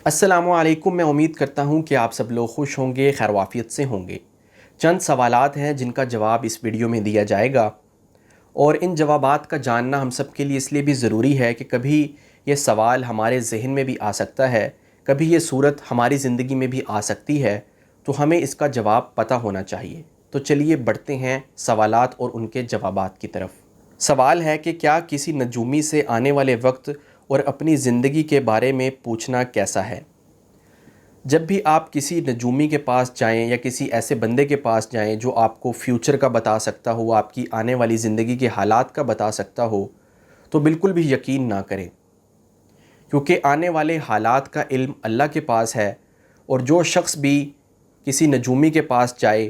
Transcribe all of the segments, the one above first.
السلام علیکم۔ میں امید کرتا ہوں کہ آپ سب لوگ خوش ہوں گے، خیر وافیت سے ہوں گے۔ چند سوالات ہیں جن کا جواب اس ویڈیو میں دیا جائے گا، اور ان جوابات کا جاننا ہم سب کے لیے اس لیے بھی ضروری ہے کہ کبھی یہ سوال ہمارے ذہن میں بھی آ سکتا ہے، کبھی یہ صورت ہماری زندگی میں بھی آ سکتی ہے، تو ہمیں اس کا جواب پتہ ہونا چاہیے۔ تو چلیے بڑھتے ہیں سوالات اور ان کے جوابات کی طرف۔ سوال ہے کہ کیا کسی نجومی سے آنے والے وقت اور اپنی زندگی کے بارے میں پوچھنا کیسا ہے؟ جب بھی آپ کسی نجومی کے پاس جائیں یا کسی ایسے بندے کے پاس جائیں جو آپ کو فیوچر کا بتا سکتا ہو، آپ کی آنے والی زندگی کے حالات کا بتا سکتا ہو، تو بالکل بھی یقین نہ کریں، کیونکہ آنے والے حالات کا علم اللہ کے پاس ہے، اور جو شخص بھی کسی نجومی کے پاس جائے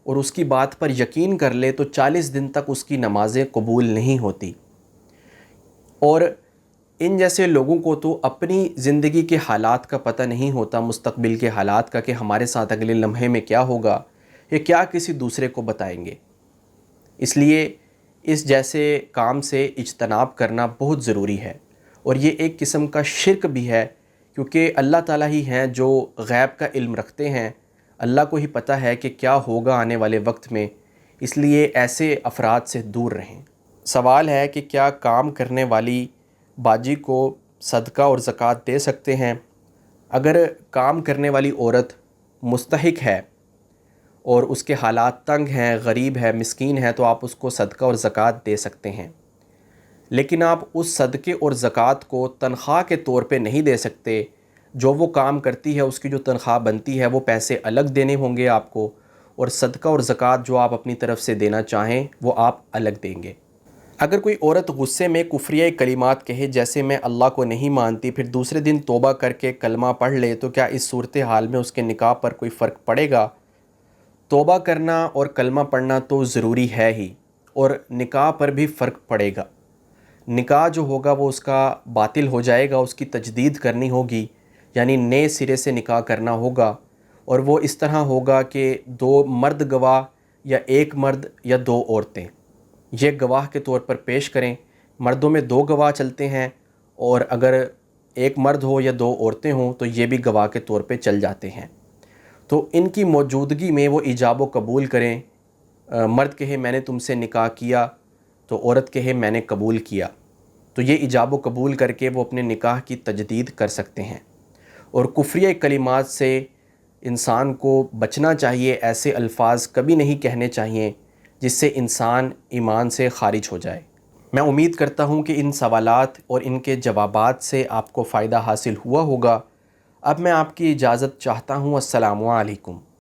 اور اس کی بات پر یقین کر لے تو 40 دن تک اس کی نمازیں قبول نہیں ہوتی۔ اور ان جیسے لوگوں کو تو اپنی زندگی کے حالات کا پتہ نہیں ہوتا، مستقبل کے حالات کا، کہ ہمارے ساتھ اگلے لمحے میں کیا ہوگا، یہ کیا کسی دوسرے کو بتائیں گے۔ اس لیے اس جیسے کام سے اجتناب کرنا بہت ضروری ہے، اور یہ ایک قسم کا شرک بھی ہے، کیونکہ اللہ تعالیٰ ہی ہیں جو غیب کا علم رکھتے ہیں، اللہ کو ہی پتہ ہے کہ کیا ہوگا آنے والے وقت میں، اس لیے ایسے افراد سے دور رہیں۔ سوال ہے کہ کیا کام کرنے والی باجی کو صدقہ اور زکوٰۃ دے سکتے ہیں؟ اگر کام کرنے والی عورت مستحق ہے اور اس کے حالات تنگ ہیں، غریب ہے، مسکین ہے، تو آپ اس کو صدقہ اور زکوٰۃ دے سکتے ہیں، لیکن آپ اس صدقے اور زکوٰۃ کو تنخواہ کے طور پہ نہیں دے سکتے۔ جو وہ کام کرتی ہے اس کی جو تنخواہ بنتی ہے وہ پیسے الگ دینے ہوں گے آپ کو، اور صدقہ اور زکوٰۃ جو آپ اپنی طرف سے دینا چاہیں وہ آپ الگ دیں گے۔ اگر کوئی عورت غصے میں کفریہ کلمات کہے جیسے میں اللہ کو نہیں مانتی، پھر دوسرے دن توبہ کر کے کلمہ پڑھ لے، تو کیا اس صورتحال میں اس کے نکاح پر کوئی فرق پڑے گا؟ توبہ کرنا اور کلمہ پڑھنا تو ضروری ہے ہی، اور نکاح پر بھی فرق پڑے گا۔ نکاح جو ہوگا وہ اس کا باطل ہو جائے گا، اس کی تجدید کرنی ہوگی، یعنی نئے سرے سے نکاح کرنا ہوگا، اور وہ اس طرح ہوگا کہ 2 مرد گواہ یا 1 مرد یا 2 عورتیں یہ گواہ کے طور پر پیش کریں۔ مردوں میں 2 گواہ چلتے ہیں، اور اگر 1 مرد ہو یا 2 عورتیں ہوں تو یہ بھی گواہ کے طور پہ چل جاتے ہیں۔ تو ان کی موجودگی میں وہ ایجاب و قبول کریں۔ مرد کہے میں نے تم سے نکاح کیا، تو عورت کہے میں نے قبول کیا، تو یہ ایجاب و قبول کر کے وہ اپنے نکاح کی تجدید کر سکتے ہیں۔ اور کفریہ کلمات سے انسان کو بچنا چاہیے، ایسے الفاظ کبھی نہیں کہنے چاہیے جس سے انسان ایمان سے خارج ہو جائے۔ میں امید کرتا ہوں کہ ان سوالات اور ان کے جوابات سے آپ کو فائدہ حاصل ہوا ہوگا۔ اب میں آپ کی اجازت چاہتا ہوں۔ السلام علیکم۔